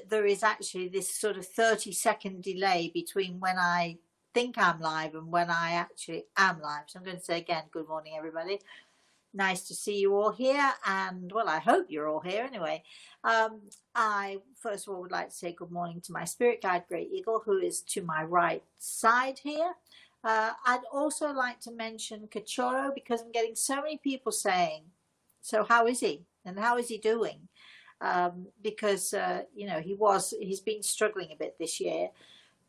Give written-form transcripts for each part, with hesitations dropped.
there is actually this sort of 30-second delay between when I think I'm live and when I actually am live. So I'm going to say again, good morning, everybody. Nice to see you all here, and well, I hope you're all here anyway. I first of all would like to say good morning to my spirit guide, Great Eagle, who is to my right side here. I'd also like to mention Cachorro, because I'm getting so many people saying, so how is he and how is he doing? Because you know, he's been struggling a bit this year,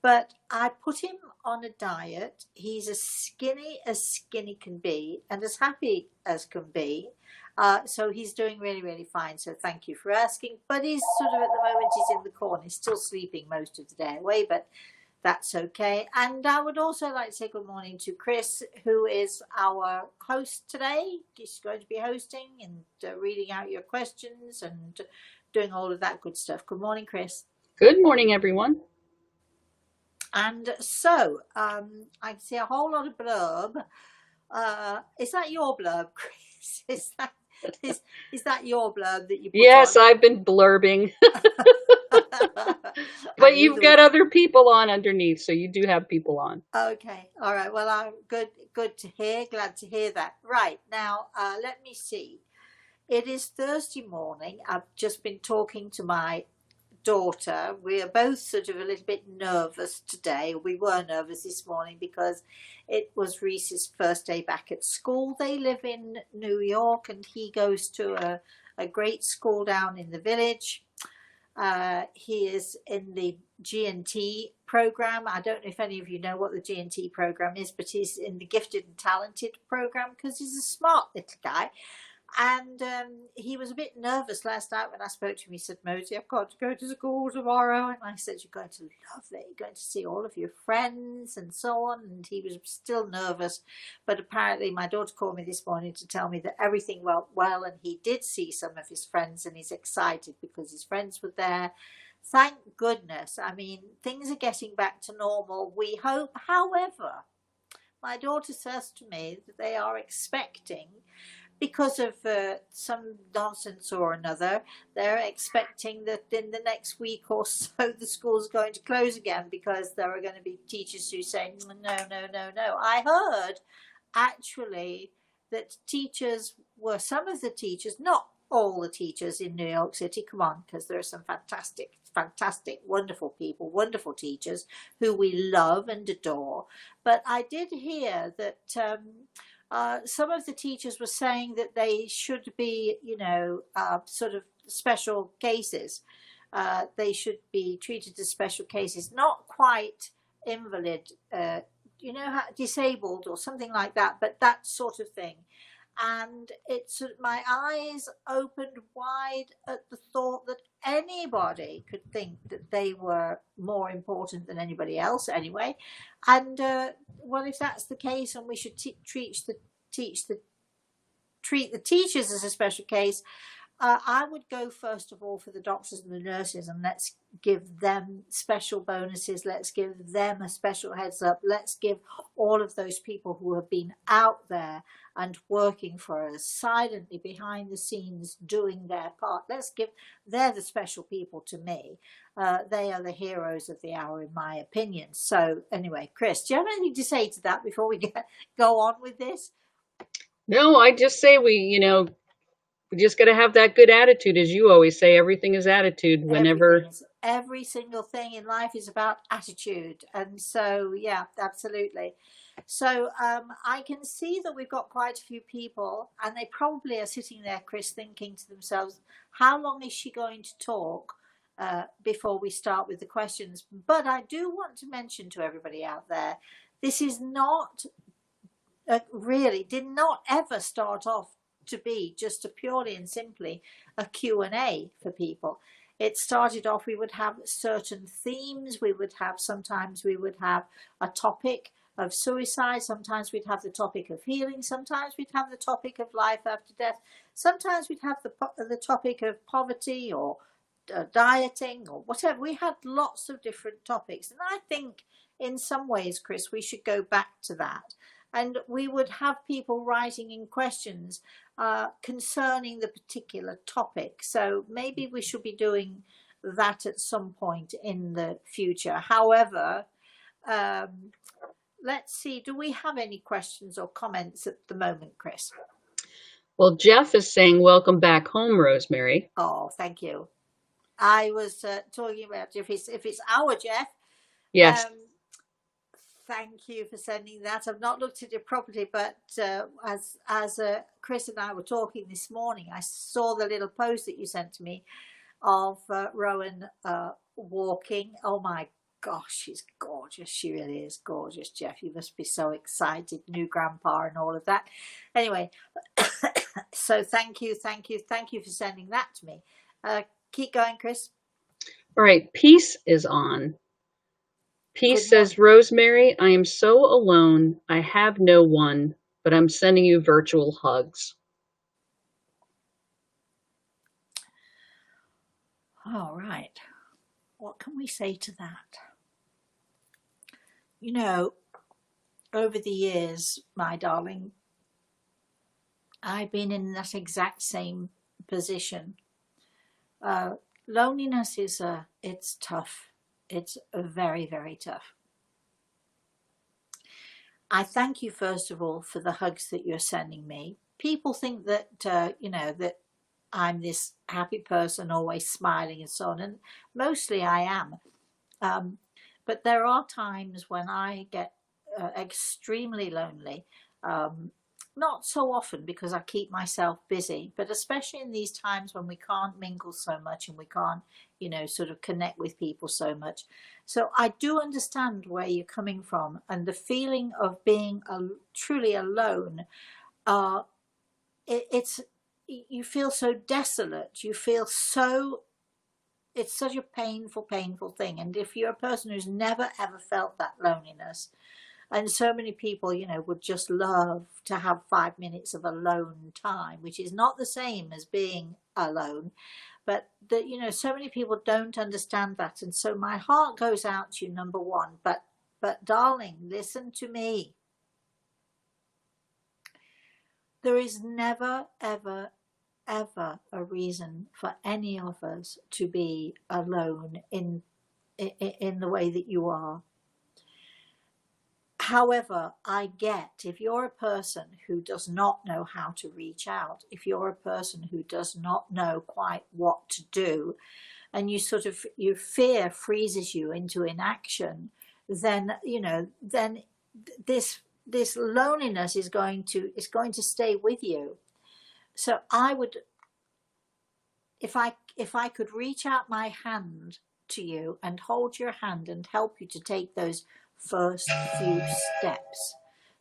but I put him on a diet. He's as skinny can be, and as happy as can be. So he's doing really, really fine. So thank you for asking. But he's sort of, at the moment, he's in the corner. He's still sleeping most of the day away, but that's okay. And I would also like to say good morning to Chris, who is our host today. He's going to be hosting and reading out your questions and doing all of that good stuff. Good morning, Chris. Good morning, everyone. And so I can see a whole lot of blurb. Is that your blurb, Chris? Is that your blurb that you put Yes, on? I've been blurbing. But you've got other people on underneath, so you do have people on. Okay, all right. Well, I'm good to hear. Glad to hear that. Right, now, let me see. It is Thursday morning. I've just been talking to my daughter. We are both sort of a little bit nervous today. We were nervous this morning because it was Reese's first day back at school. They live in New York, and he goes to a great school down in the village. He is in the G&T program. I don't know if any of you know what the G&T program is, but he's in the gifted and talented program because he's a smart little guy. And he was a bit nervous last night when I spoke to him. He said, Mosey, I've got to go to school tomorrow. And I said, you're going to love it. You're going to see all of your friends and so on. And he was still nervous. But apparently my daughter called me this morning to tell me that everything went well. And he did see some of his friends, and he's excited because his friends were there. Thank goodness. I mean, things are getting back to normal, we hope. However, my daughter says to me that they are expecting, because of some nonsense or another, they're expecting that in the next week or so the school's going to close again, because there are going to be teachers who say, no. I heard actually that teachers were, some of the teachers, not all the teachers in New York City, come on, because there are some fantastic, wonderful people, wonderful teachers who we love and adore. But I did hear that some of the teachers were saying that they should be, you know, sort of special cases. They should be treated as special cases, not quite invalid, you know, disabled or something like that, but that sort of thing. And it's, my eyes opened wide at the thought that anybody could think that they were more important than anybody else anyway. And well, if that's the case, and we should treat the teachers as a special case, I would go first of all for the doctors and the nurses, and let's give them special bonuses. Let's give them a special heads up. Let's give all of those people who have been out there and working for us silently behind the scenes doing their part. They're the special people to me. They are the heroes of the hour, in my opinion. So anyway, Chris, do you have anything to say to that before we go on with this? No, I just say we just got to have that good attitude. As you always say, everything is attitude. Every single thing in life is about attitude. And so, yeah, absolutely. So I can see that we've got quite a few people, and they probably are sitting there, Chris, thinking to themselves, how long is she going to talk before we start with the questions? But I do want to mention to everybody out there, this is not really, did not ever start off to be just a purely and simply a Q&A for people. It started off, we would have certain themes. Sometimes we would have a topic of suicide. Sometimes we'd have the topic of healing. Sometimes we'd have the topic of life after death. Sometimes we'd have the topic of poverty or dieting or whatever. We had lots of different topics. And I think in some ways, Chris, we should go back to that. And we would have people writing in questions concerning the particular topic. So maybe we should be doing that at some point in the future. However, let's see, do we have any questions or comments at the moment, Chris? Well, Jeff is saying, welcome back home, Rosemary. Oh, thank you. I was talking about if it's our Jeff. Yes. Thank you for sending that. I've not looked at it properly, but as Chris and I were talking this morning, I saw the little post that you sent to me of Rowan walking. Oh my gosh, she's gorgeous. She really is gorgeous, Jeff. You must be so excited, new grandpa and all of that. Anyway, so thank you for sending that to me. Keep going, Chris. All right, Peace is on. Peace says, Rosemary, I am so alone. I have no one, but I'm sending you virtual hugs. All right. What can we say to that? You know, over the years, my darling, I've been in that exact same position. Loneliness it's tough. It's very, very tough. I thank you, first of all, for the hugs that you're sending me. People think that, that I'm this happy person, always smiling and so on. And mostly I am. But there are times when I get extremely lonely. Not so often because I keep myself busy, but especially in these times when we can't mingle so much and we can't, sort of connect with people so much. So I do understand where you're coming from, and the feeling of being truly alone. You feel so desolate. You feel so. It's such a painful thing. And if you're a person who's never ever felt that loneliness, and so many people, would just love to have 5 minutes of alone time, which is not the same as being alone. But so many people don't understand that. And so my heart goes out to you, number one. But darling, listen to me. There is never, ever, ever a reason for any of us to be alone in the way that you are. However, I get, if you're a person who does not know how to reach out, if you're a person who does not know quite what to do, and your fear freezes you into inaction, then this loneliness is going to stay with you. So I would, if I could reach out my hand to you and hold your hand and help you to take those first few steps.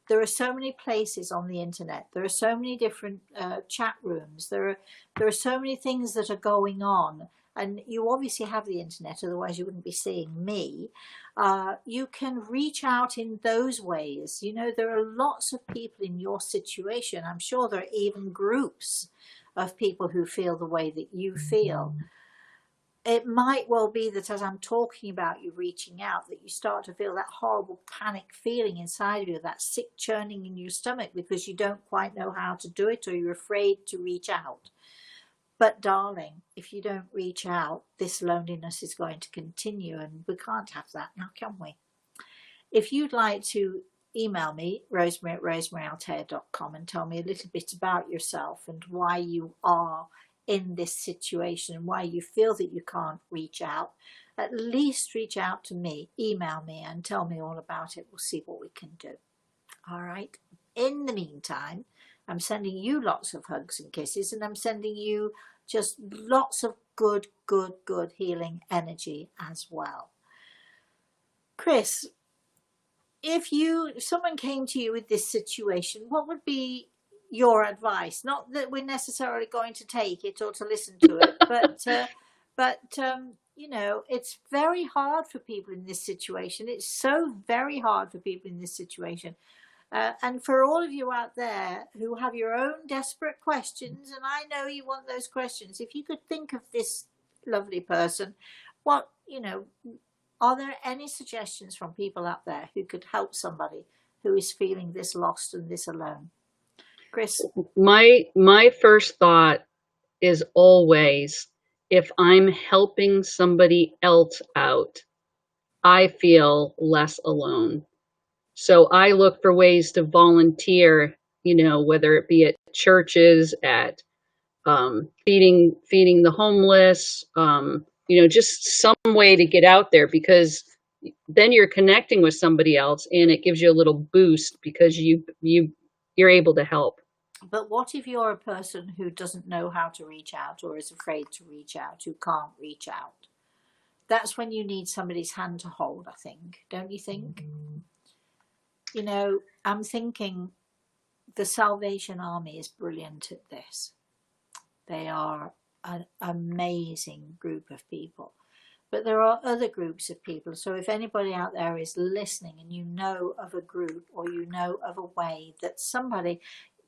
There are so many places on the internet. There are so many different chat rooms. There are so many things that are going on, and you obviously have the internet, otherwise you wouldn't be seeing me. You can reach out in those ways. There are lots of people in your situation. I'm sure there are even groups of people who feel the way that you feel. It might well be that as I'm talking about you reaching out, that you start to feel that horrible panic feeling inside of you, that sick churning in your stomach because you don't quite know how to do it, or you're afraid to reach out. But darling, if you don't reach out, this loneliness is going to continue, and we can't have that now, can we? If you'd like to email me, rosemary@rosemaryaLtea.com, and tell me a little bit about yourself and why you are in this situation and why you feel that you can't reach out, at least reach out to me, email me and tell me all about it. We'll see what we can do. All right. In the meantime, I'm sending you lots of hugs and kisses, and I'm sending you just lots of good healing energy as well. Chris, if someone came to you with this situation, what would be your advice? Not that we're necessarily going to take it or to listen to it, but it's very hard for people in this situation. It's so very hard for people in this situation. And for all of you out there who have your own desperate questions, and I know you want those questions, if you could think of this lovely person, are there any suggestions from people out there who could help somebody who is feeling this lost and this alone? Chris? My first thought is always if I'm helping somebody else out, I feel less alone. So I look for ways to volunteer, whether it be at churches, at feeding the homeless, just some way to get out there, because then you're connecting with somebody else and it gives you a little boost because you're able to help. But what if you're a person who doesn't know how to reach out, or is afraid to reach out, who can't reach out? That's when you need somebody's hand to hold, I think. Don't you think? I'm thinking the Salvation Army is brilliant at this. They are an amazing group of people. But there are other groups of people. So if anybody out there is listening and you know of a group, or you know of a way that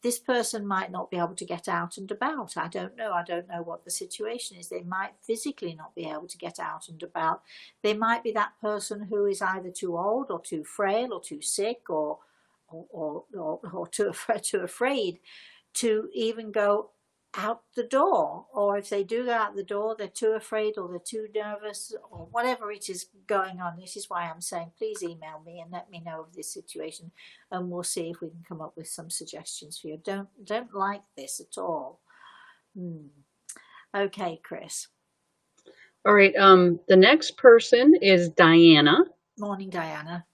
this person might not be able to get out and about. I don't know what the situation is. They might physically not be able to get out and about. They might be that person who is either too old or too frail or too sick or too afraid to even go out the door. Or if they do go out the door, they're too afraid or they're too nervous or whatever it is going on. This is why I'm saying, please email me and let me know of this situation, and we'll see if we can come up with some suggestions for you. Don't like this at all. Okay, Chris. All right. The next person is Diana. Morning, Diana.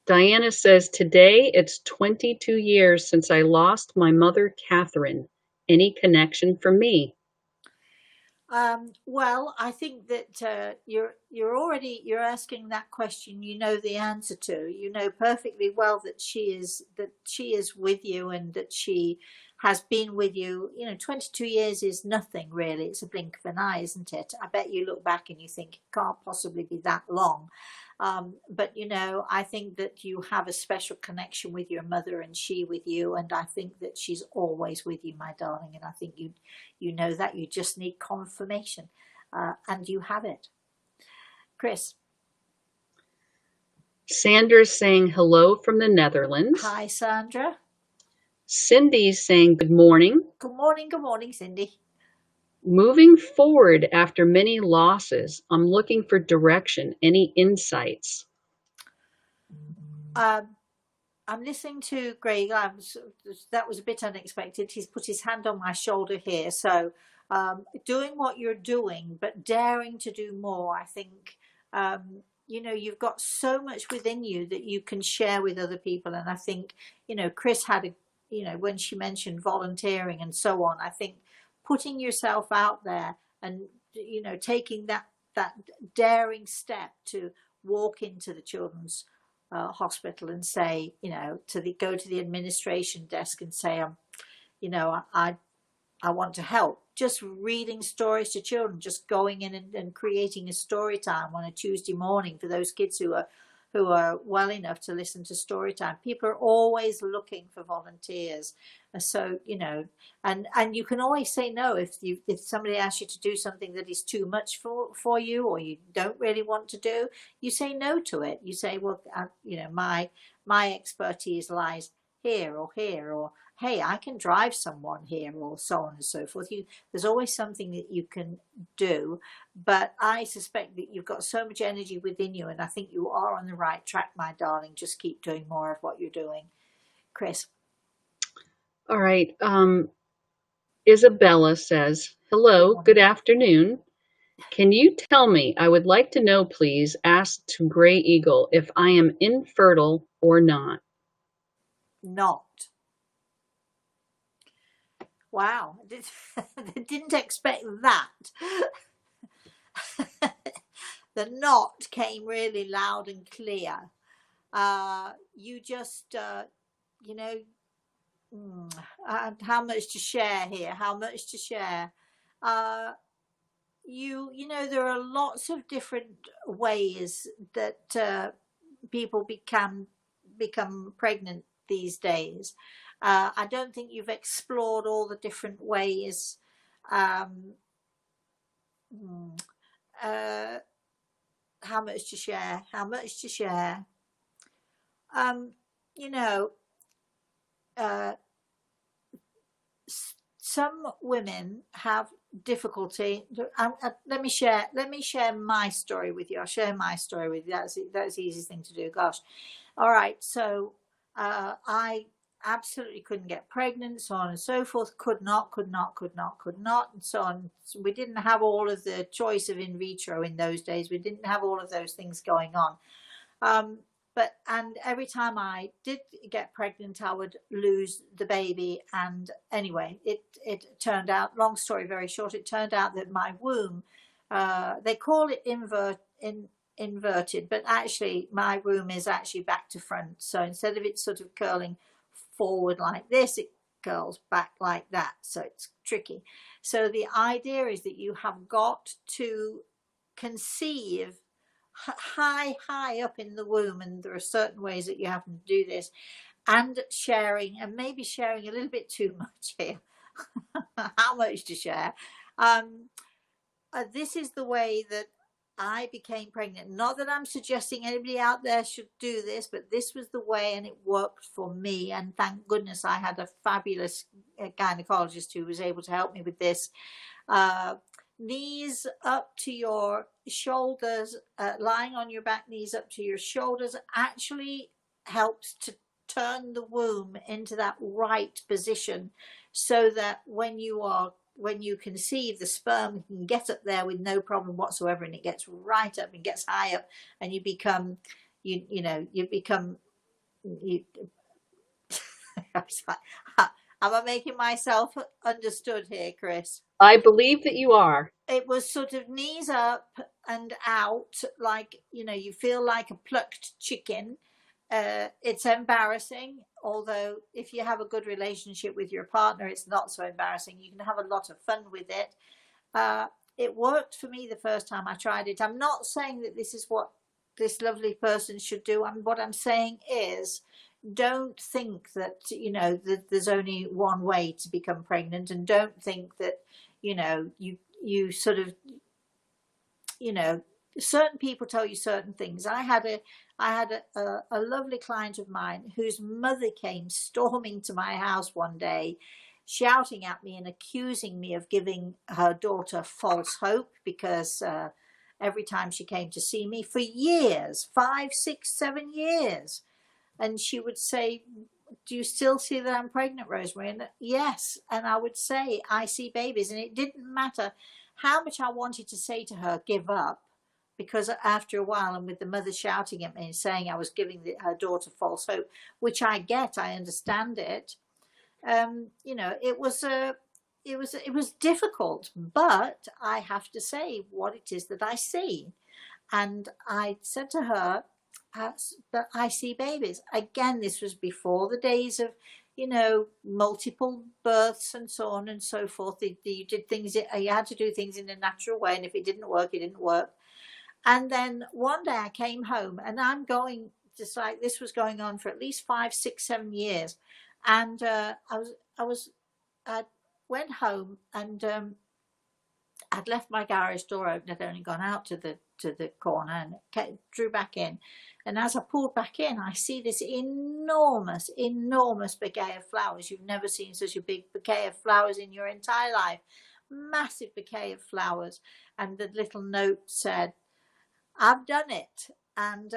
Diana says, today it's 22 years since I lost my mother, Catherine. Any connection for me? Well, I think that you're asking that question. You know the answer to. You know perfectly well that she is with you, and that she has been with you. 22 years is nothing really. It's a blink of an eye, isn't it? I bet you look back and you think it can't possibly be that long. But I think that you have a special connection with your mother, and she with you, and I think that she's always with you, my darling, and I think you know that. You just need confirmation, and you have it. Chris. Sandra's saying hello from the Netherlands. Hi, Sandra. Cindy's saying good morning. Good morning, Cindy. Moving forward after many losses, I'm looking for direction. Any insights? I'm listening to Greg. That was a bit unexpected. He's put his hand on my shoulder here. So doing what you're doing, but daring to do more. I think, you've got so much within you that you can share with other people. And I think, Chris had when she mentioned volunteering and so on, I think putting yourself out there and, taking that daring step to walk into the children's hospital and say, go to the administration desk and say, I want to help. Just reading stories to children, just going in and creating a story time on a Tuesday morning for those kids who are well enough to listen to story time. People are always looking for volunteers. So, and you can always say no if somebody asks you to do something that is too much for you, or you don't really want to do. You say no to it. You say, well, my expertise lies here, or hey, I can drive someone here, or so on and so forth. There's always something that you can do, but I suspect that you've got so much energy within you, and I think you are on the right track, my darling. Just keep doing more of what you're doing. Chris. All right. Isabella says, hello, good afternoon. Can you tell me, I would like to know, please, ask to Gray Eagle, if I am infertile or not? Not. Wow, I didn't expect that. The not came really loud and clear. You just, how much to share here? How much to share? There are lots of different ways that people become pregnant these days. I don't think you've explored all the different ways. How much to share? How much to share? Some women have difficulty. Let me share my story with you. I'll share my story with you. That's the easiest thing to do. Gosh. All right. So I absolutely couldn't get pregnant, so on and so forth. Could not, and so on. So we didn't have all of the choice of in vitro in those days. We didn't have all of those things going on. And every time I did get pregnant, I would lose the baby. And anyway, it turned out, long story very short, it turned out that my womb, they call it inverted, but actually my womb is actually back to front. So instead of it sort of curling forward like this, it curls back like that. So it's tricky. So the idea is that you have got to conceive high up in the womb, and there are certain ways that you have to do this, and maybe sharing a little bit too much here. How much to share? This is the way that I became pregnant. Not that I'm suggesting anybody out there should do this, but this was the way, and it worked for me. And thank goodness I had a fabulous gynecologist who was able to help me with this. Knees up to your shoulders, lying on your back, knees up to your shoulders, actually helps to turn the womb into that right position, so that when you conceive, the sperm can get up there with no problem whatsoever, and it gets right up and gets high up, and you become Am I making myself understood here, Chris? I believe that you are. It was sort of knees up and out, like, you feel like a plucked chicken. It's embarrassing, although if you have a good relationship with your partner, it's not so embarrassing. You can have a lot of fun with it. It worked for me the first time I tried it. I'm not saying that this is what this lovely person should do. What I'm saying is, don't think that that there's only one way to become pregnant, and don't think that you sort of certain people tell you certain things. I had a lovely client of mine whose mother came storming to my house one day, shouting at me and accusing me of giving her daughter false hope, because every time she came to see me for years, 5, 6, 7 years, and she would say, "Do you still see that I'm pregnant, Rosemary?" And yes. And I would say, "I see babies." And it didn't matter how much I wanted to say to her, "Give up," because after a while, and with the mother shouting at me and saying I was giving her daughter false hope, which I understand it. It was difficult, but I have to say what it is that I see. And I said to her, that I see babies. Again, this was before the days of, multiple births and so on and so forth. You did things, you had to do things in a natural way, and if it didn't work, it didn't work. And then one day I came home, and I'm going, just like this was going on for at least 5, 6, 7 years. And I went home, and I'd left my garage door open. I'd only gone out to the corner and drew back in. And as I pulled back in, I see this enormous bouquet of flowers. You've never seen such a big bouquet of flowers in your entire life. Massive bouquet of flowers. And the little note said, "I've done it." And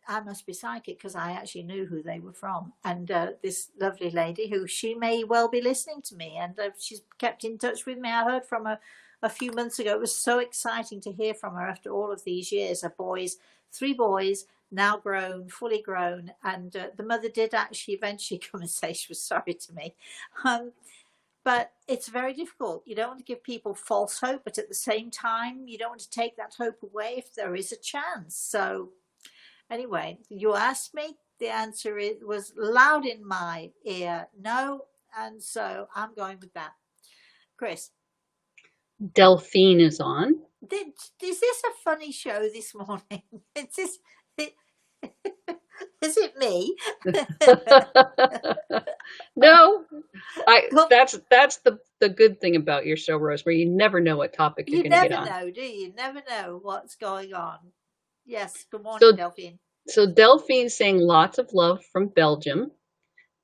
I must be psychic, because I actually knew who they were from. And this lovely lady, who she may well be listening to me, and she's kept in touch with me. I heard from her a few months ago. It was so exciting to hear from her after all of these years. Her boys, 3 boys, now grown, fully grown. And the mother did actually eventually come and say she was sorry to me. But it's very difficult. You don't want to give people false hope, but at the same time, you don't want to take that hope away if there is a chance. So anyway, you asked me, the answer was loud in my ear, no. And so I'm going with that. Chris. Delphine is on. Is this a funny show this morning? Is it me? No, that's the good thing about your show, Rosemary. You never know what topic you're going to get on. You never know, do you? You never know what's going on. Yes. Good morning, Delphine. So Delphine's saying lots of love from Belgium.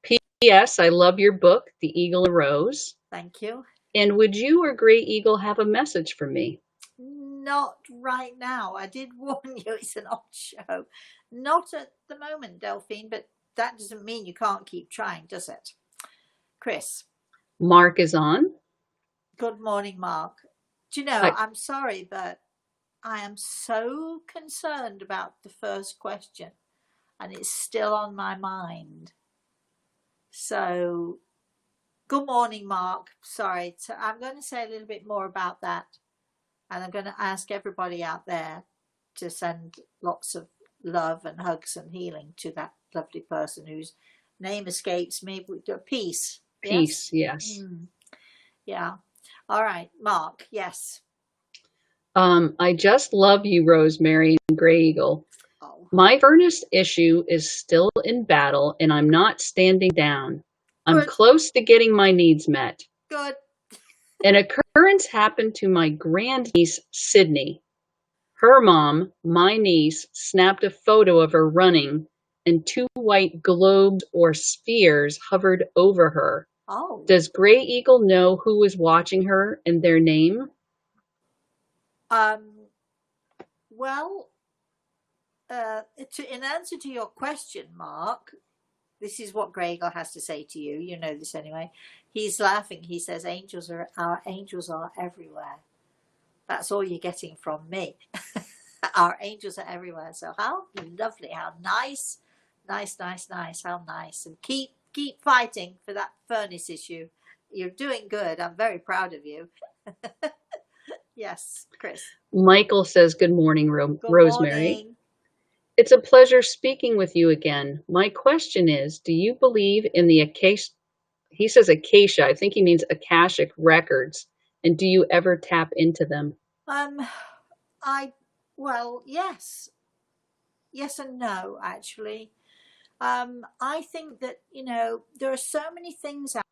P.S. I love your book, The Eagle Arose. Thank you. And would you or Gray Eagle have a message for me? Not right now. I did warn you it's an odd show. Not at the moment, Delphine, but that doesn't mean you can't keep trying, does it? Chris. Mark is on. Good morning, Mark. Do you know, I'm sorry, but I am so concerned about the first question, and it's still on my mind. So, good morning, Mark. Sorry, I'm going to say a little bit more about that, and I'm going to ask everybody out there to send lots of love and hugs and healing to that lovely person whose name escapes me. Peace. Peace, yes. Yeah. All right, Mark. Yes. I just love you, Rosemary and Gray Eagle. Oh. My furnace issue is still in battle, and I'm not standing down. I'm close to getting my needs met. Good. An occurrence happened to my grandniece, Sydney. Her mom, my niece, snapped a photo of her running, and 2 white globes or spheres hovered over her. Oh. Does Gray Eagle know who was watching her and their name? Well, in answer to your question, Mark, this is what Gray Eagle has to say to you. You know this anyway. He's laughing. He says, our angels are everywhere. That's all you're getting from me. Our angels are everywhere. So how lovely, how nice. How nice. And keep fighting for that furnace issue. You're doing good. I'm very proud of you. Yes, Chris. Michael says, good morning, Rosemary. Morning. It's a pleasure speaking with you again. My question is, do you believe in the acacia? He says acacia. I think he means Akashic records. And do you ever tap into them? Well, yes. Yes and no, actually. I think that, there are so many things out.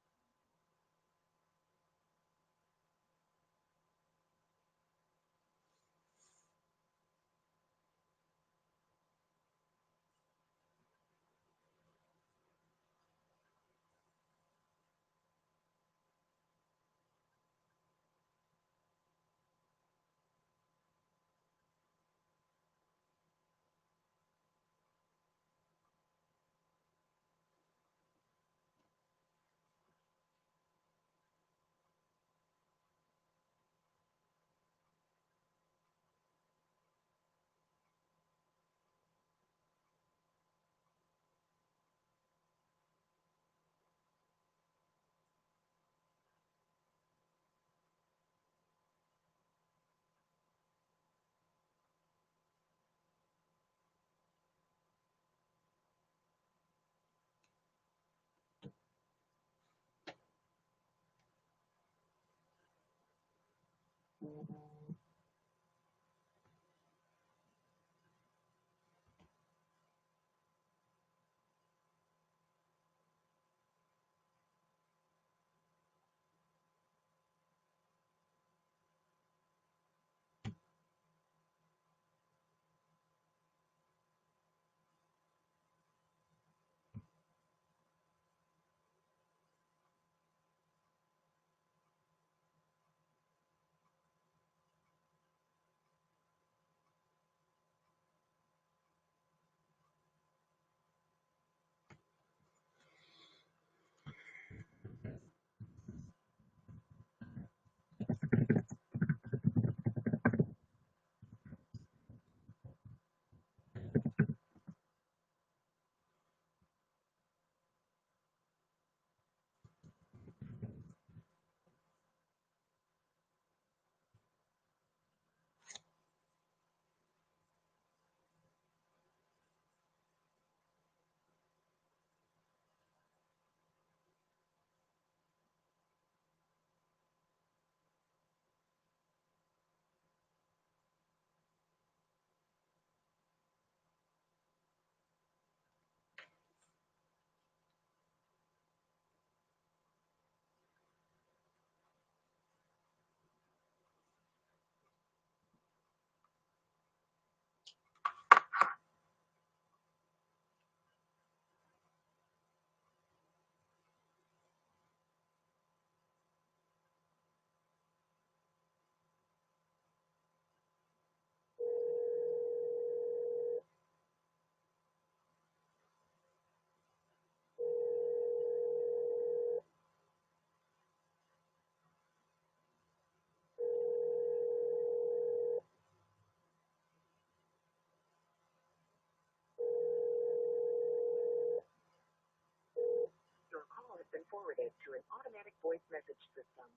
forwarded to an automatic voice message system.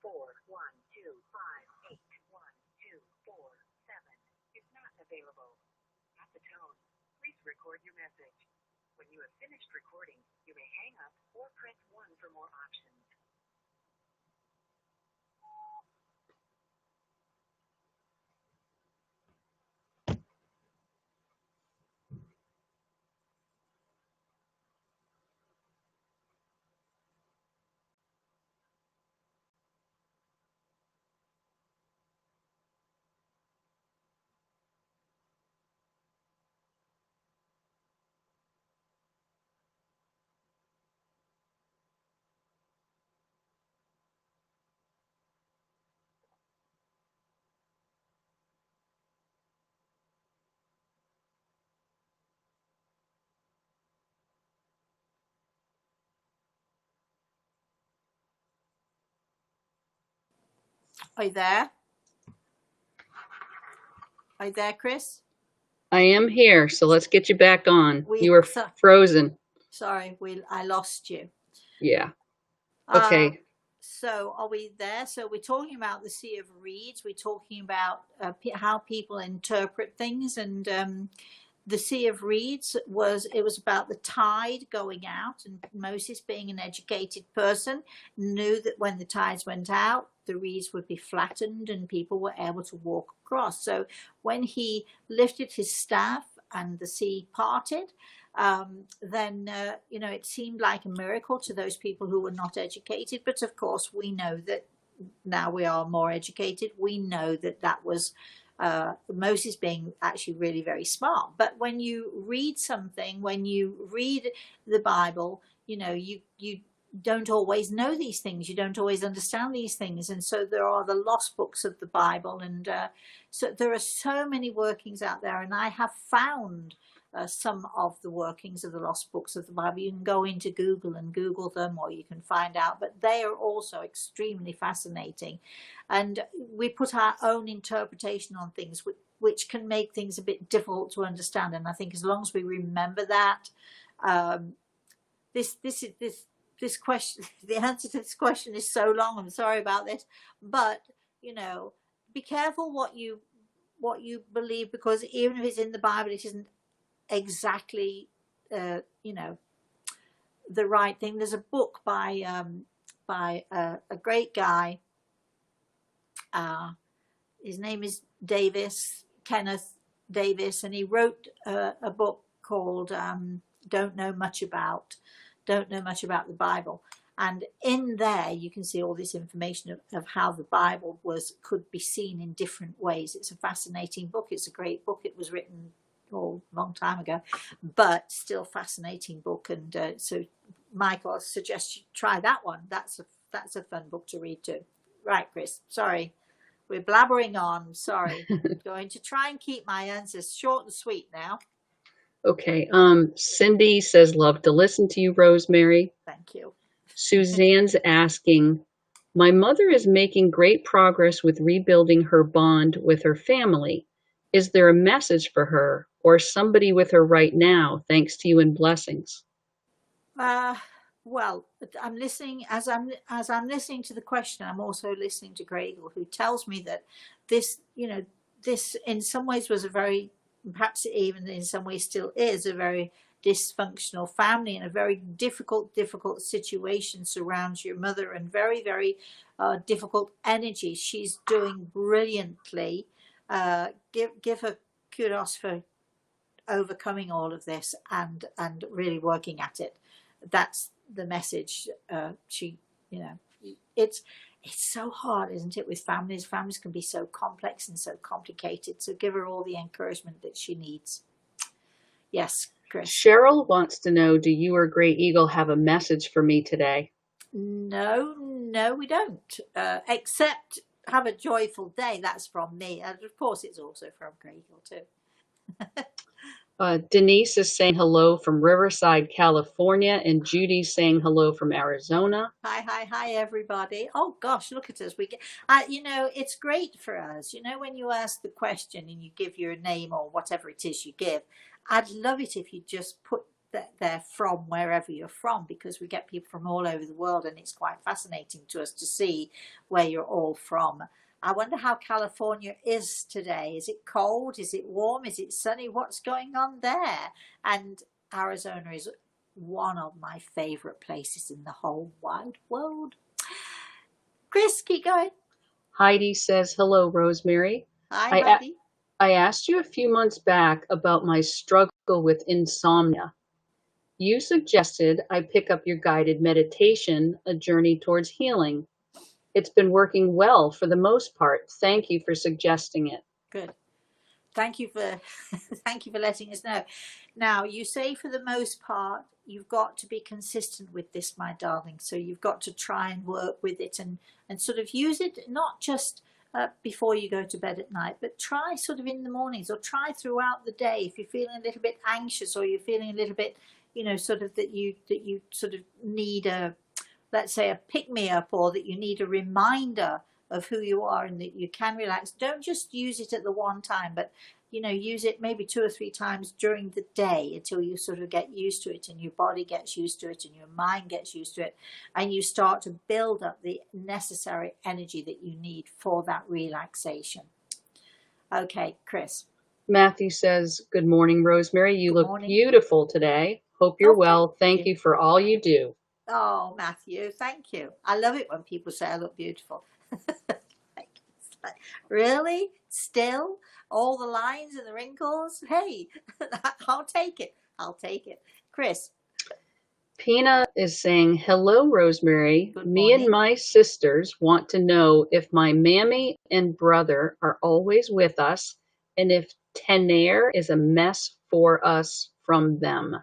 94125812447 is not available. At the tone, please record your message. When you have finished recording, you may hang up or press 1 for more options. Are you there? Are you there, Chris? I am here, so let's get you back on. You were frozen. Sorry, I lost you. Yeah. Okay. So are we there? So we're talking about the Sea of Reeds. We're talking about how people interpret things, and the Sea of Reeds was about the tide going out, and Moses, being an educated person, knew that when the tides went out, the reeds would be flattened and people were able to walk across. So when he lifted his staff and the sea parted, then it seemed like a miracle to those people who were not educated. But of course, we know that now we are more educated. We know that was Moses being actually really very smart. But when you read something, when you read the Bible, you don't always know these things. You don't always understand these things. And so there are the lost books of the Bible. And so there are so many workings out there. And I have found some of the workings of the lost books of the Bible. You can go into Google and Google them, or you can find out, but they are also extremely fascinating. And we put our own interpretation on things, which can make things a bit difficult to understand. And I think as long as we remember that, this question, the answer to this question is so long. I'm sorry about this, but be careful what you believe, because even if it's in the Bible, it isn't exactly the right thing. There's a book by a great guy. His name is Kenneth Davis, and he wrote a book called Don't Know Much About the Bible. And in there you can see all this information of how the Bible could be seen in different ways. It's a fascinating book. It's a great book. It was written a long time ago, but still fascinating book. And so Michael, I suggest you try that one. That's a fun book to read too. Right, Chris, sorry, we're blabbering on. Sorry. Going to try and keep my answers short and sweet now. Okay. Cindy says, love to listen to you, Rosemary. Thank you. Suzanne's asking, my mother is making great progress with rebuilding her bond with her family. Is there a message for her or somebody with her right now? Thanks to you and blessings. Well, I'm listening. As I'm listening to the question, I'm also listening to Gregor, who tells me that this in some ways was a very, perhaps even in some ways still is, a very dysfunctional family, and a very difficult situation surrounds your mother, and very, very difficult energy. She's doing brilliantly. Give her kudos for overcoming all of this and really working at it. That's the message. It's so hard, isn't it, with families? Families can be so complex and so complicated. So give her all the encouragement that she needs. Yes, Chris. Cheryl wants to know, do you or Grey Eagle have a message for me today? No, we don't. Except have a joyful day. That's from me. And of course, it's also from Grey Eagle too. Denise is saying hello from Riverside, California, and Judy's saying hello from Arizona. Hi, everybody. Oh gosh, look at us. We get, it's great for us. When you ask the question and you give your name or whatever it is you give, I'd love it if you just put they're from wherever you're from, because we get people from all over the world, and it's quite fascinating to us to see where you're all from. I wonder how California is today. Is it cold? Is it warm? Is it sunny? What's going on there? And Arizona is one of my favorite places in the whole wide world. Chris, keep going. Heidi says, hello, Rosemary. Hi, Heidi. I asked you a few months back about my struggle with insomnia. You suggested I pick up your guided meditation, A Journey Towards Healing. It's been working well for the most part. Thank you for suggesting it. Good. Thank you for thank you for letting us know. Now, you say for the most part, you've got to be consistent with this, my darling. So you've got to try and work with it and sort of use it, not just before you go to bed at night, but try sort of in the mornings, or try throughout the day. If you're feeling a little bit anxious, or you're feeling a little bit, sort of that you sort of need a, let's say, a pick-me-up, or that you need a reminder of who you are and that you can relax. Don't just use it at the one time, but use it maybe 2 or 3 times during the day until you sort of get used to it, and your body gets used to it, and your mind gets used to it, and you start to build up the necessary energy that you need for that relaxation. Okay, Chris. Matthew says, good morning, Rosemary. You look beautiful today. Hope you're well. Thank you for all you do. Oh, Matthew, thank you. I love it when people say I look beautiful. Really? Still? All the lines and the wrinkles? Hey, I'll take it. I'll take it. Chris. Pina is saying, hello, Rosemary. Me and my sisters want to know if my mammy and brother are always with us, and if tener is a mess for us from them.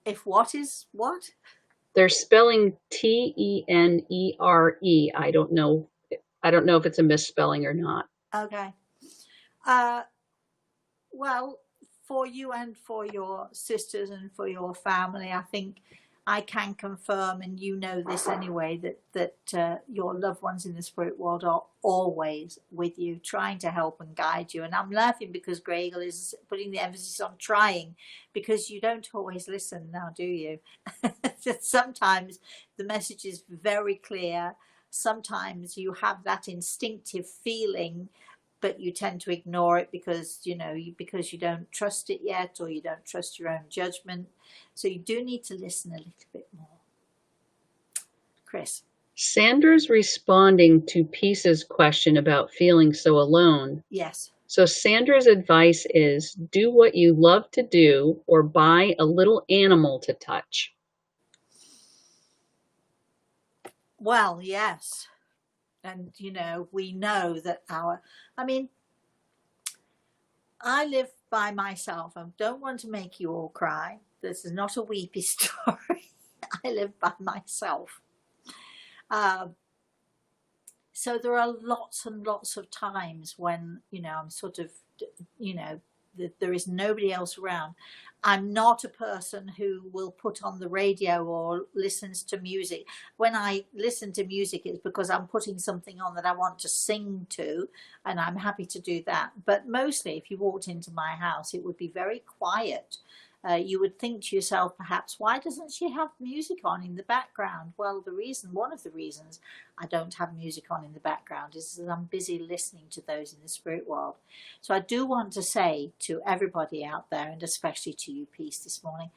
If what is what? They're spelling Tenere. I don't know if it's a misspelling or not. Okay. Well, for you and for your sisters and for your family, I think I can confirm, and you know this anyway, that your loved ones in the spirit world are always with you, trying to help and guide you. And I'm laughing because Gregor is putting the emphasis on trying, because you don't always listen now, do you? Sometimes the message is very clear. Sometimes you have that instinctive feeling, but you tend to ignore it because you don't trust it yet, or you don't trust your own judgment. So you do need to listen a little bit more. Chris. Sandra's responding to Peace's question about feeling so alone. Yes. So Sandra's advice is, do what you love to do, or buy a little animal to touch. Well, yes. And, we know that I live by myself. I don't want to make you all cry. This is not a weepy story. I live by myself. So there are lots and lots of times when, I'm sort of, there is nobody else around. I'm not a person who will put on the radio or listens to music. When I listen to music, it's because I'm putting something on that I want to sing to, and I'm happy to do that. But mostly, if you walked into my house, it would be very quiet. You would think to yourself, perhaps, why doesn't she have music on in the background? Well, one of the reasons I don't have music on in the background is that I'm busy listening to those in the spirit world. So I do want to say to everybody out there, and especially to you, Peace, this morning,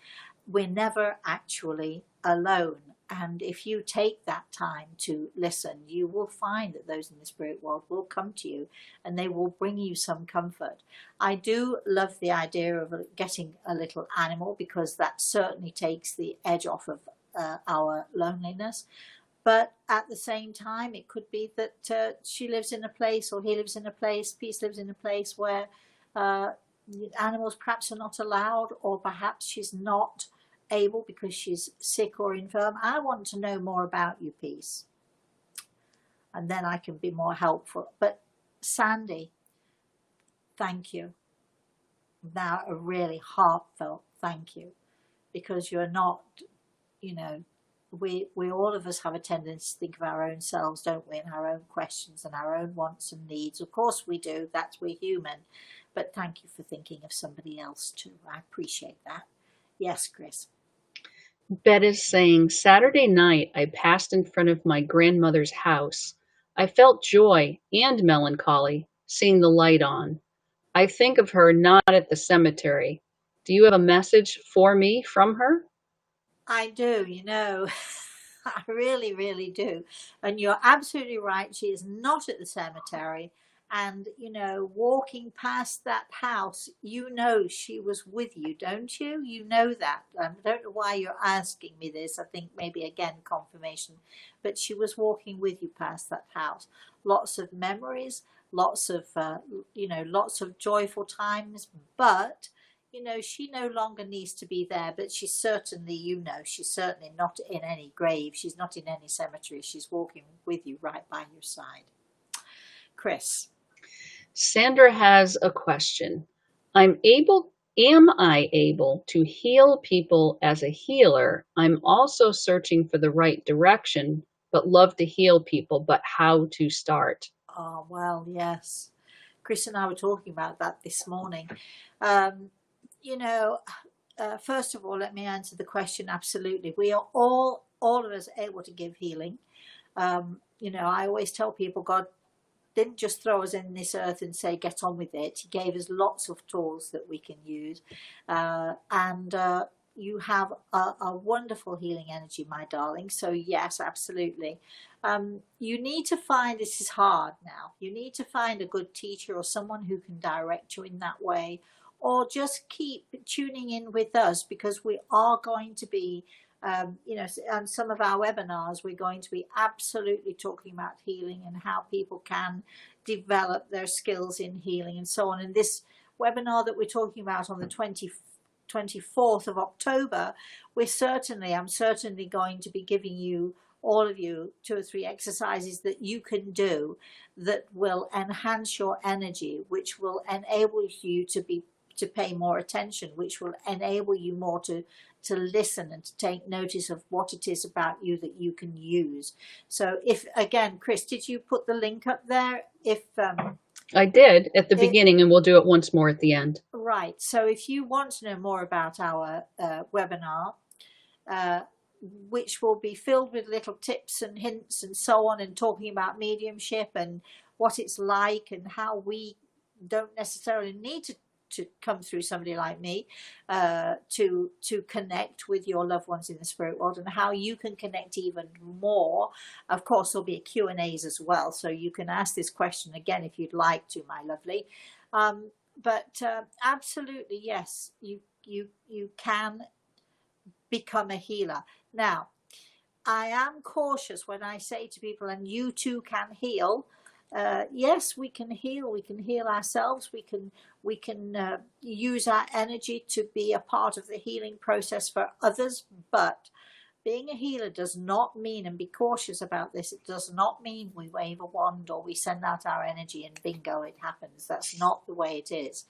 we're never actually alone. And if you take that time to listen, you will find that those in the spirit world will come to you and they will bring you some comfort. I do love the idea of getting a little animal, because that certainly takes the edge off of our loneliness. But at the same time, it could be that she lives in a place, or he lives in a place, Peace lives in a place where animals perhaps are not allowed, or perhaps she's not able because she's sick or infirm. I want to know more about you, Peace, and then I can be more helpful. But Sandy, thank you. Now a really heartfelt thank you, because you're not, we all of us have a tendency to think of our own selves, don't we, and our own questions and our own wants and needs. Of course we do. That's we're human. But thank you for thinking of somebody else too. I appreciate that. Yes, Chris. Bet is saying, Saturday night I passed in front of my grandmother's house. I felt joy and melancholy seeing the light on. I think of her not at the cemetery. Do you have a message for me from her? I do, you know. I really, really do. And you're absolutely right. She is not at the cemetery. And, you know, walking past that house, you know she was with you, don't you? You know that. I don't know why you're asking me this. I think maybe, again, confirmation. But she was walking with you past that house. Lots of memories, lots of, lots of joyful times. But you know, she no longer needs to be there, but she's certainly, you know, she's certainly not in any grave. She's not in any cemetery. She's walking with you right by your side. Chris. Sandra has a question. Am I able to heal people as a healer? I'm also searching for the right direction, but love to heal people, but how to start? Oh, well, yes. Chris and I were talking about that this morning. You know, first of all, let me answer the question. Absolutely. We are all of us able to give healing. You know, I always tell people God didn't just throw us in this earth and say, get on with it. He gave us lots of tools that we can use. And you have a wonderful healing energy, my darling. So yes, absolutely. You need to find, this is hard now, you need to find a good teacher or someone who can direct you in that way. Or just keep tuning in with us, because we are going to be, you know, on some of our webinars, we're going to be absolutely talking about healing and how people can develop their skills in healing and so on. And this webinar that we're talking about on the 24th of October, I'm certainly going to be giving you, all of you, 2 or 3 exercises that you can do that will enhance your energy, which will enable you to pay more attention, which will enable you more to listen and to take notice of what it is about you that you can use. So if, again, Chris, did you put the link up there? If I did at the beginning, and we'll do it once more at the end. Right. So if you want to know more about our webinar, which will be filled with little tips and hints and so on, and talking about mediumship and what it's like and how we don't necessarily need to come through somebody like me to connect with your loved ones in the spirit world, and how you can connect even more. Of course, there'll be Q&As as well, so you can ask this question again if you'd like to, my lovely. But absolutely, yes, you can become a healer. Now, I am cautious when I say to people, and you too can heal. Yes, we can heal. We can heal ourselves. We can use our energy to be a part of the healing process for others. But being a healer does not mean, and be cautious about this, it does not mean we wave a wand or we send out our energy and bingo, it happens. That's not the way it is.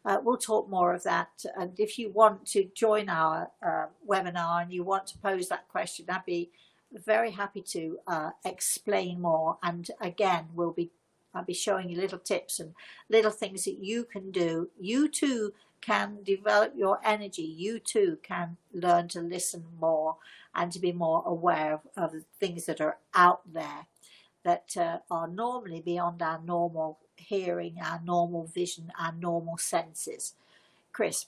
We'll talk more of that. And if you want to join our webinar and you want to pose that question, I'd be very happy to explain more. And again, I'll be showing you little tips and little things that you can do. You too can develop your energy. You too can learn to listen more and to be more aware of the things that are out there that are normally beyond our normal hearing, our normal vision, our normal senses. Chris.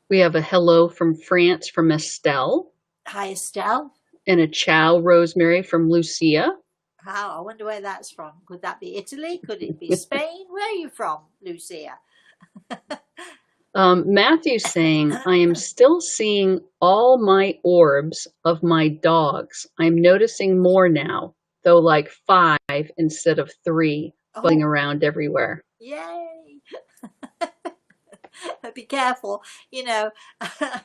We have a hello from France from Estelle. Hi, Estelle. And a ciao, Rosemary, from Lucia. How? I wonder where that's from. Could that be Italy? Could it be Spain? Where are you from, Lucia? Matthew's saying, I am still seeing all my orbs of my dogs. I'm noticing more now, though like 5 instead of 3, buzzing around everywhere. Yay! Be careful. You know,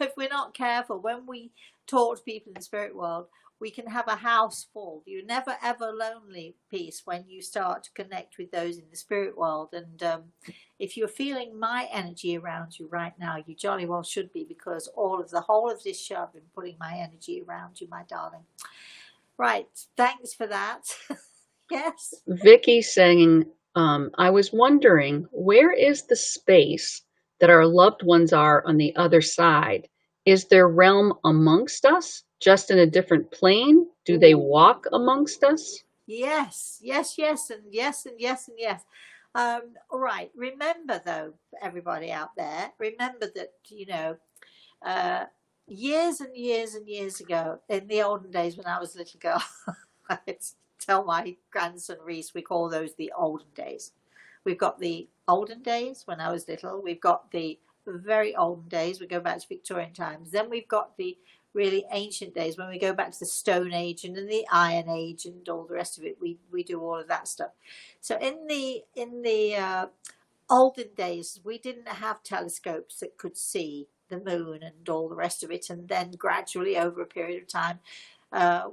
if we're not careful, when we talk to people in the spirit world, we can have a house full. You're never ever lonely, Peace, when you start to connect with those in the spirit world. And if you're feeling my energy around you right now, you jolly well should be, because the whole of this show I've been putting my energy around you, my darling. Right, thanks for that. Yes. Vicky saying, I was wondering, where is the space that our loved ones are on the other side? Is their realm amongst us, just in a different plane? Do they walk amongst us? Yes, yes, yes, and yes, and yes, and yes. All right. Remember, though, everybody out there, remember that, years and years and years ago, in the olden days when I was a little girl, I tell my grandson Reese, we call those the olden days. We've got the olden days when I was little. We've got the very olden days. We go back to Victorian times. Then we've got the really ancient days when we go back to the Stone Age and then the Iron Age and all the rest of it. We do all of that stuff. So in the olden days, we didn't have telescopes that could see the moon and all the rest of it. And then gradually, over a period of time,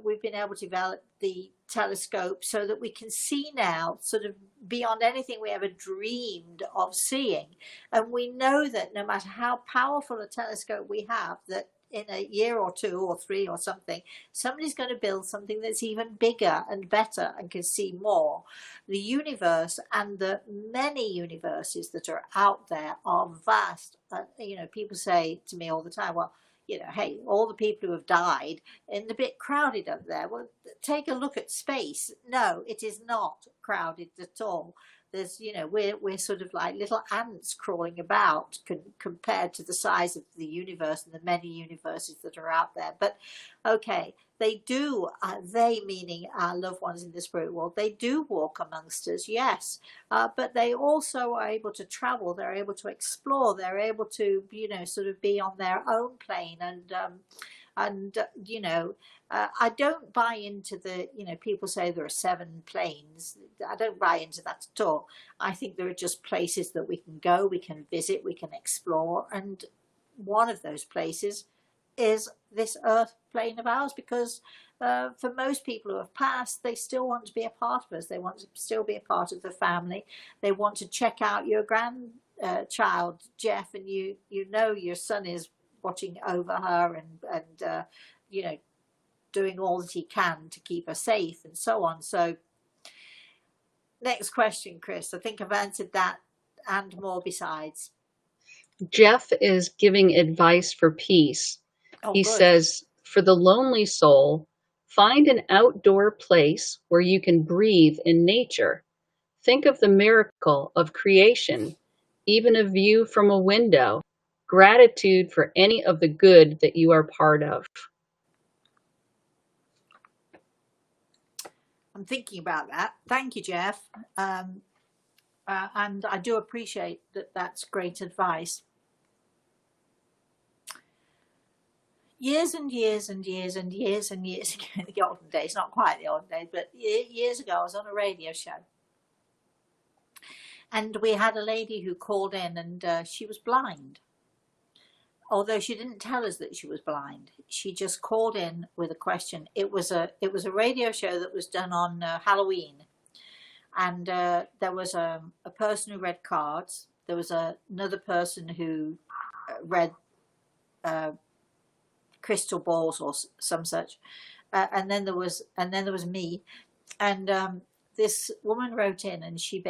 we've been able to develop the telescope so that we can see now sort of beyond anything we ever dreamed of seeing. And we know that no matter how powerful a telescope we have, that in a year or 2 or 3 or something, somebody's going to build something that's even bigger and better and can see more. The universe and the many universes that are out there are vast. People say to me all the time, well, hey, all the people who have died, and a bit crowded up there. Well, take a look at space. No, it is not crowded at all. There's, we're sort of like little ants crawling about compared to the size of the universe and the many universes that are out there. But okay, they do, they meaning our loved ones in the spirit world, they do walk amongst us, yes, but they also are able to travel, they're able to explore, they're able to, sort of be on their own plane. And I don't buy into the, people say there are 7 planes. I don't buy into that at all. I think there are just places that we can go, we can visit, we can explore. And one of those places is this earth plane of ours, because for most people who have passed, they still want to be a part of us. They want to still be a part of the family. They want to check out your grandchild, Jeff, and your son is watching over her and doing all that he can to keep her safe and so on. So next question, Chris. I think I've answered that and more besides. Jeff is giving advice for peace. He good. says, for the lonely soul, find an outdoor place where you can breathe in nature. Think of the miracle of creation, even a view from a window. Gratitude for any of the good that you are part of. I'm thinking about that. Thank you, Jeff. And I do appreciate that. That's great advice. Years and years and years and years and years ago, in the olden days, not quite the olden days, but years ago, I was on a radio show. And we had a lady who called in, and she was blind. Although she didn't tell us that she was blind, she just called in with a question. It was a radio show that was done on Halloween, and there was a person who read cards. There was another person who read crystal balls or some such, and then there was me, and this woman wrote in, and she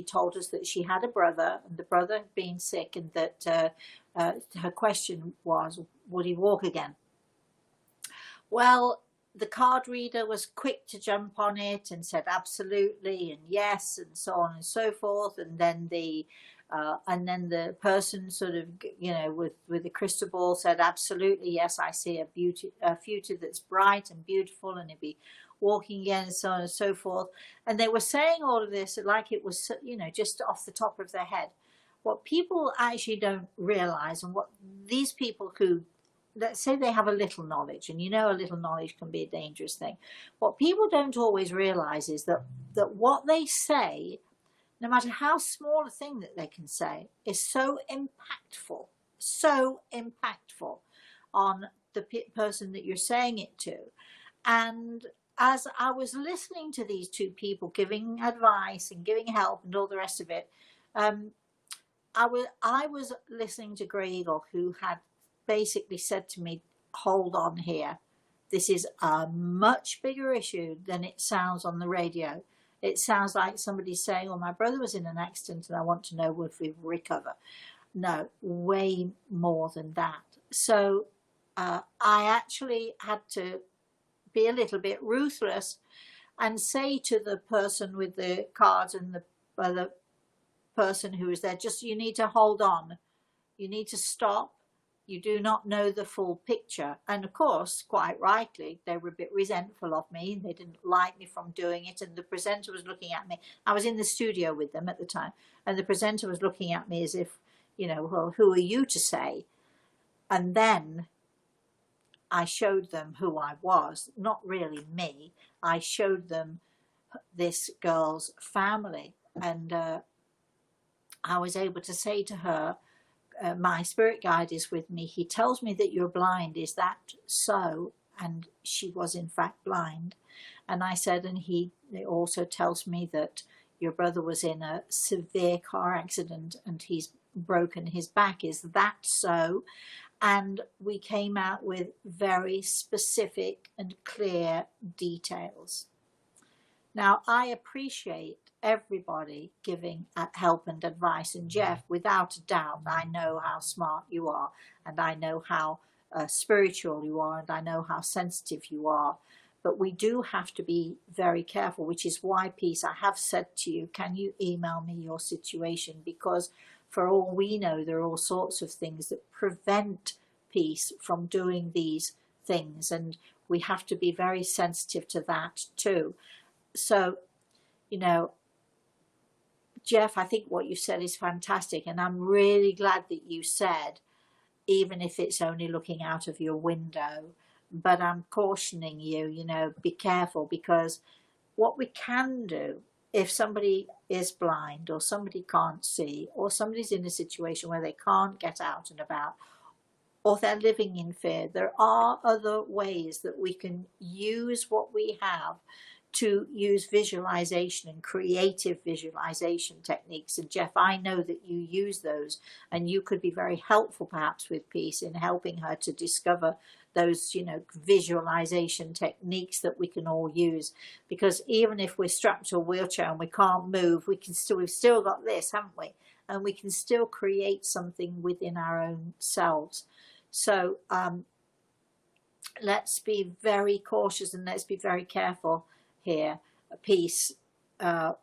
told us that she had a brother, and the brother had been sick, and that her question was, would he walk again? Well, the card reader was quick to jump on it and said absolutely and yes and so on and so forth. And then the person sort of, with the crystal ball said absolutely yes, I see a future that's bright and beautiful, and he'd be walking again and so on and so forth. And they were saying all of this like it was, just off the top of their head. What people actually don't realize, and what these people who, let's say they have a little knowledge, and a little knowledge can be a dangerous thing. What people don't always realize is that what they say, no matter how small a thing that they can say, is so impactful on the person that you're saying it to. And as I was listening to these two people giving advice and giving help and all the rest of it, I was listening to Grey Eagle, who had basically said to me, hold on here. This is a much bigger issue than it sounds on the radio. It sounds like somebody's saying, well, my brother was in an accident and I want to know if we recover. No, way more than that. So I actually had to be a little bit ruthless and say to the person with the cards and the person who was there, just, you need to hold on. You need to stop. You do not know the full picture. And of course, quite rightly, they were a bit resentful of me. They didn't like me from doing it. And the presenter was looking at me. I was in the studio with them at the time. And the presenter was looking at me as if, you know, well, who are you to say? And then I showed them who I was. Not really me. I showed them this girl's family. And I was able to say to her, my spirit guide is with me. He tells me that you're blind. Is that so? And she was in fact blind. And I said, and he also tells me that your brother was in a severe car accident and he's broken his back. Is that so? And we came out with very specific and clear details. Now, I appreciate everybody giving help and advice. And Jeff, without a doubt, I know how smart you are, and I know how spiritual you are, and I know how sensitive you are. But we do have to be very careful, which is why, Peace, I have said to you, can you email me your situation? Because for all we know, there are all sorts of things that prevent Peace from doing these things. And we have to be very sensitive to that too. So, you know, Jeff, I think what you said is fantastic. And I'm really glad that you said, even if it's only looking out of your window, but I'm cautioning you, you know, be careful, because what we can do, if somebody is blind or somebody can't see or somebody's in a situation where they can't get out and about or they're living in fear, there are other ways that we can use what we have to use visualization and creative visualization techniques. And Jeff, I know that you use those, and you could be very helpful perhaps with Peace in helping her to discover those, you know, visualization techniques that we can all use. Because even if we're strapped to a wheelchair and we can't move, we've still got this, haven't we? And we can still create something within our own selves. So let's be very cautious and let's be very careful here. Peace,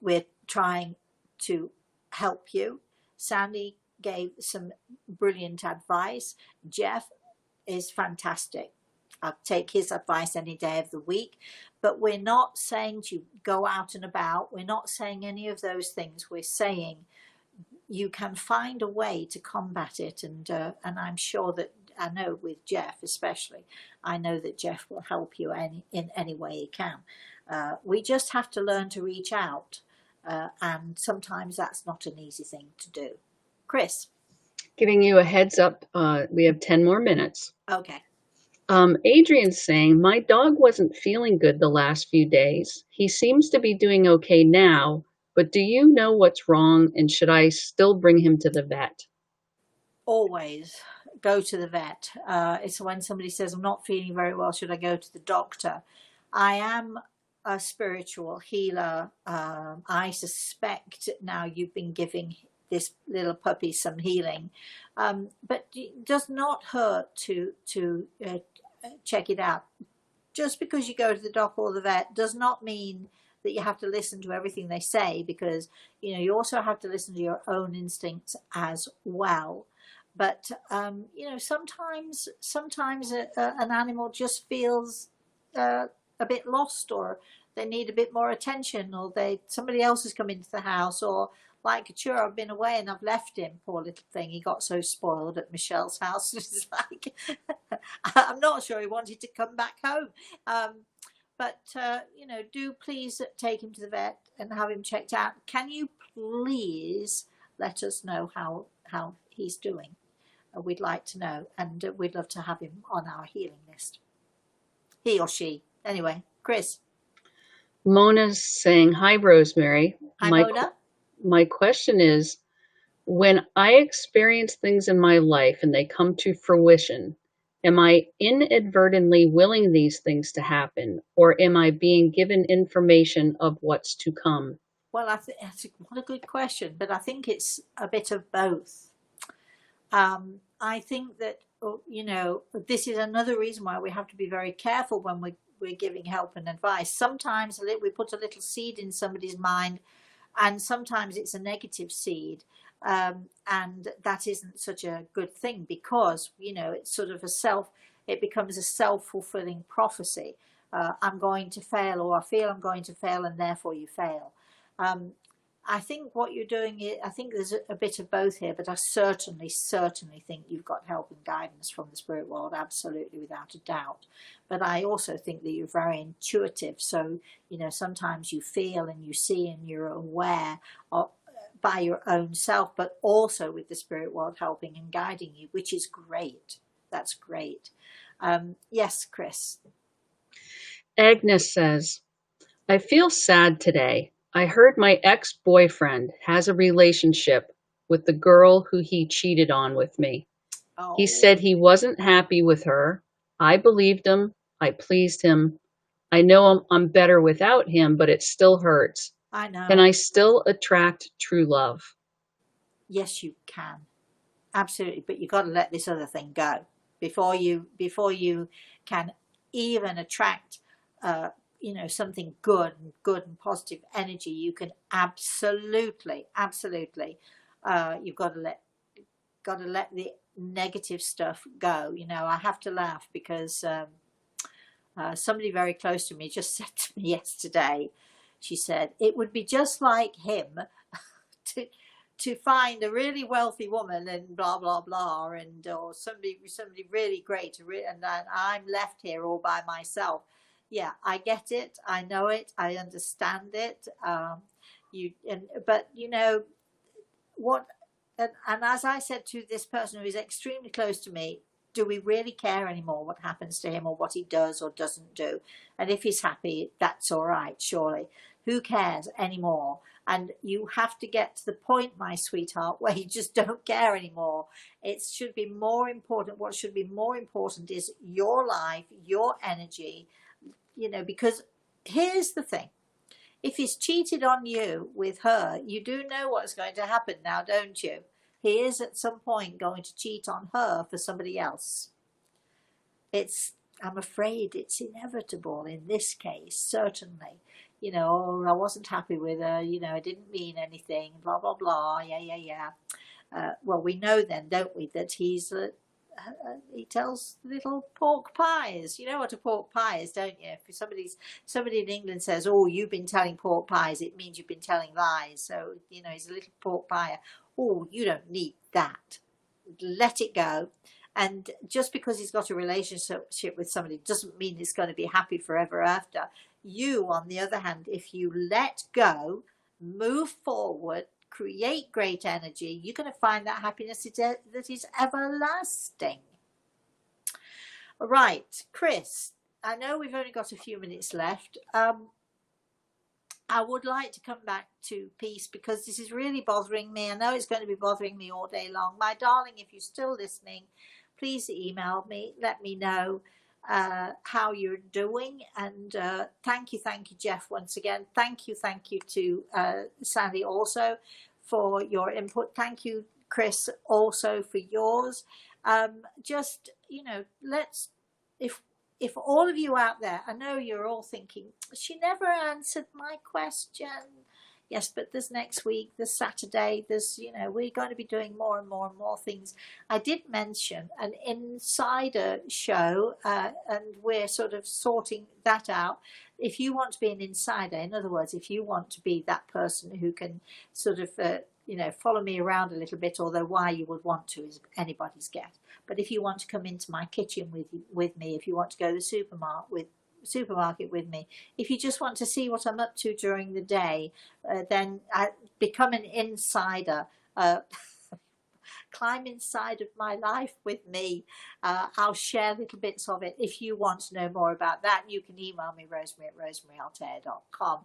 we're trying to help you. Sandy gave some brilliant advice. Jeff is fantastic. I'll take his advice any day of the week. But we're not saying to go out and about. We're not saying any of those things. We're saying you can find a way to combat it. And I'm sure that, I know with Jeff especially, I know that Jeff will help you in any way he can. We just have to learn to reach out, and sometimes that's not an easy thing to do. Chris? Giving you a heads up, we have 10 more minutes. Okay. Adrian's saying, my dog wasn't feeling good the last few days. He seems to be doing okay now, but do you know what's wrong, and should I still bring him to the vet? Always go to the vet. It's when somebody says, I'm not feeling very well, should I go to the doctor? I am a spiritual healer. I suspect now you've been giving this little puppy some healing, but it does not hurt to check it out. Just because you go to the doc or the vet does not mean that you have to listen to everything they say, because you know you also have to listen to your own instincts as well. But you know, sometimes an animal just feels a bit lost, or they need a bit more attention, or somebody else has come into the house, or like sure, I've been away and I've left him, poor little thing. He got so spoiled at Michelle's house. It's like I'm not sure he wanted to come back home. But you know, do please take him to the vet and have him checked out. Can you please let us know how he's doing? We'd like to know, and we'd love to have him on our healing list. He or she, Anyway, Chris. Mona's saying, hi, Rosemary. Hi, Mona. My question is, when I experience things in my life and they come to fruition, am I inadvertently willing these things to happen, or am I being given information of what's to come? Well, what a good question, but I think it's a bit of both. I think that, this is another reason why we have to be very careful when we're giving help and advice. Sometimes we put a little seed in somebody's mind, and sometimes it's a negative seed. And that isn't such a good thing, because, it's sort of it becomes a self-fulfilling prophecy. I'm going to fail, or I feel I'm going to fail, and therefore you fail. I think what you're doing is, I think there's a bit of both here, but I certainly think you've got help and guidance from the spirit world, absolutely, without a doubt. But I also think that you're very intuitive. So, sometimes you feel and you see and you're aware by your own self, but also with the spirit world helping and guiding you, which is great. That's great. Yes, Chris. Agnes says, I feel sad today. I heard my ex-boyfriend has a relationship with the girl who he cheated on with me. Oh. He said he wasn't happy with her. I believed him. I pleased him. I know I'm better without him, but it still hurts. I know. Can I still attract true love? Yes, you can. Absolutely. But you've got to let this other thing go before you can even attract something good and positive energy. You can absolutely you've got to let the negative stuff go. I have to laugh because somebody very close to me just said to me yesterday, she said, it would be just like him to find a really wealthy woman and blah blah blah, and or somebody really great, and I'm left here all by myself. Yeah, I get it. I know it. I understand it. But what? And as I said to this person who is extremely close to me, do we really care anymore what happens to him or what he does or doesn't do? And if he's happy, that's all right, surely. Who cares anymore? And you have to get to the point, my sweetheart, where you just don't care anymore. It should be more important. What should be more important is your life, your energy, because here's the thing. If he's cheated on you with her, you do know what's going to happen now, don't you? He is at some point going to cheat on her for somebody else. I'm afraid it's inevitable in this case, certainly. I wasn't happy with her, I didn't mean anything, blah, blah, blah, yeah. Well, we know then, don't we, that he tells little pork pies. You know what a pork pie is, don't you? If somebody in England says, oh, you've been telling pork pies, it means you've been telling lies. So, he's a little pork pie. Oh, you don't need that. Let it go. And just because he's got a relationship with somebody doesn't mean it's going to be happy forever after. You, on the other hand, if you let go, move forward, create great energy, you're going to find that happiness that is everlasting. Right, Chris, I know we've only got a few minutes left. I would like to come back to peace because this is really bothering me. I know it's going to be bothering me all day long. My darling, if you're still listening, please email me. Let me know how you're doing. And thank you, Jeff, once again. Thank you to Sandy also for your input. Thank you, Chris, also for yours. Just, if all of you out there, I know you're all thinking, she never answered my question. Yes, but there's next week, there's Saturday, there's, we're going to be doing more and more things. I did mention an insider show, and we're sort of sorting that out. If you want to be an insider, in other words, if you want to be that person who can sort of, follow me around a little bit, although why you would want to is anybody's guess. But if you want to come into my kitchen with me, if you want to go to the supermarket with me, if you just want to see what I'm up to during the day, then become an insider. climb inside of my life with me. I'll share little bits of it. If you want to know more about that, you can email me, Rosemary at rosemaryaltea.com.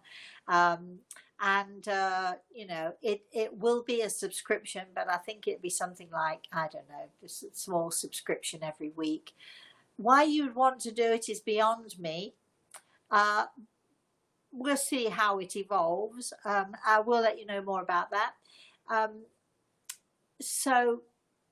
You know, it will be a subscription, but I think it'd be something like, I don't know, just a small subscription every week. Why you'd want to do it is beyond me. We'll see how it evolves. I will let you know more about that. So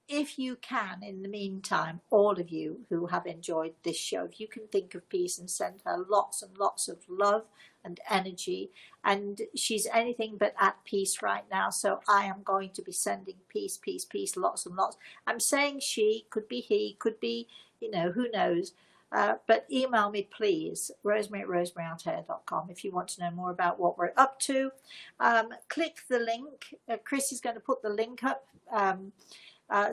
if you can, in the meantime, all of you who have enjoyed this show, if you can think of Peace and send her lots and lots of love and energy, and she's anything but at peace right now, so I am going to be sending peace, peace, peace, lots and lots. I'm saying she, could be he, could be, you know, who knows. But email me, please, Rosemary at rosemaryaltea.com, if you want to know more about what we're up to. Click the link. Chris is going to put the link up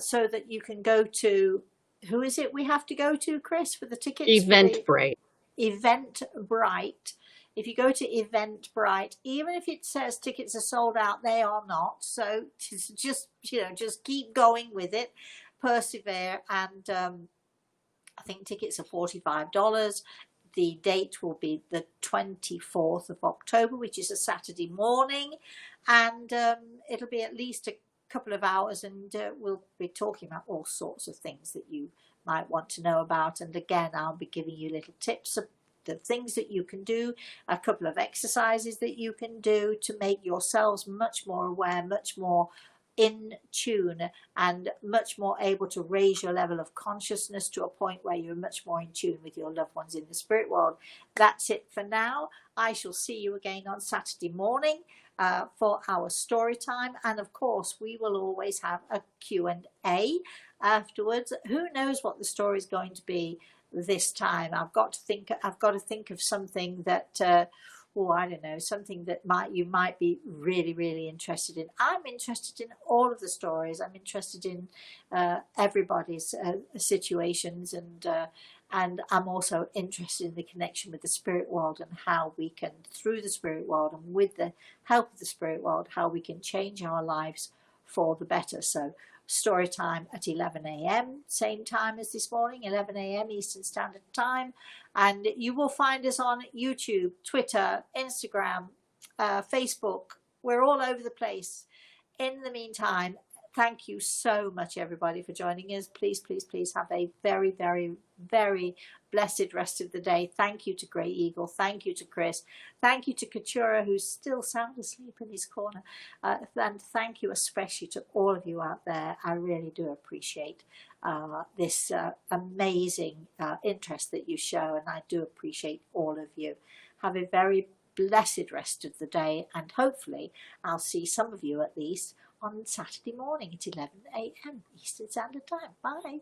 so that you can go to, who is it we have to go to, Chris, for the tickets? Eventbrite. Eventbrite. If you go to Eventbrite, even if it says tickets are sold out, they are not. So just, you know, just keep going with it, persevere, and I think tickets are $45. The date will be the 24th of October, which is a Saturday morning, and it'll be at least a couple of hours, and we'll be talking about all sorts of things that you might want to know about. And again, I'll be giving you little tips of the things that you can do, a couple of exercises that you can do to make yourselves much more aware, much more in tune, and much more able to raise your level of consciousness to a point where you're much more in tune with your loved ones in the spirit world. That's it for now. I shall see you again on Saturday morning for our story time, and of course we will always have a Q&A afterwards. Who knows what the story is going to be this time? I've got to think of something that I don't know, something that you might be really, really interested in. I'm interested in all of the stories. I'm interested in everybody's situations, and I'm also interested in the connection with the spirit world, and how we can, through the spirit world and with the help of the spirit world, how we can change our lives for the better. So story time at 11 a.m, same time as this morning, 11 a.m. Eastern Standard Time. And you will find us on YouTube, Twitter, Instagram, Facebook. We're all over the place. In the meantime, thank you so much, everybody, for joining us. Please, please, please have a very, very, very blessed rest of the day. Thank you to Grey Eagle. Thank you to Chris. Thank you to Katura, who's still sound asleep in his corner. And thank you especially to all of you out there. I really do appreciate this amazing interest that you show, and I do appreciate all of you. Have a very blessed rest of the day, and hopefully I'll see some of you at least on Saturday morning at 11 a.m. Eastern Standard Time. Bye.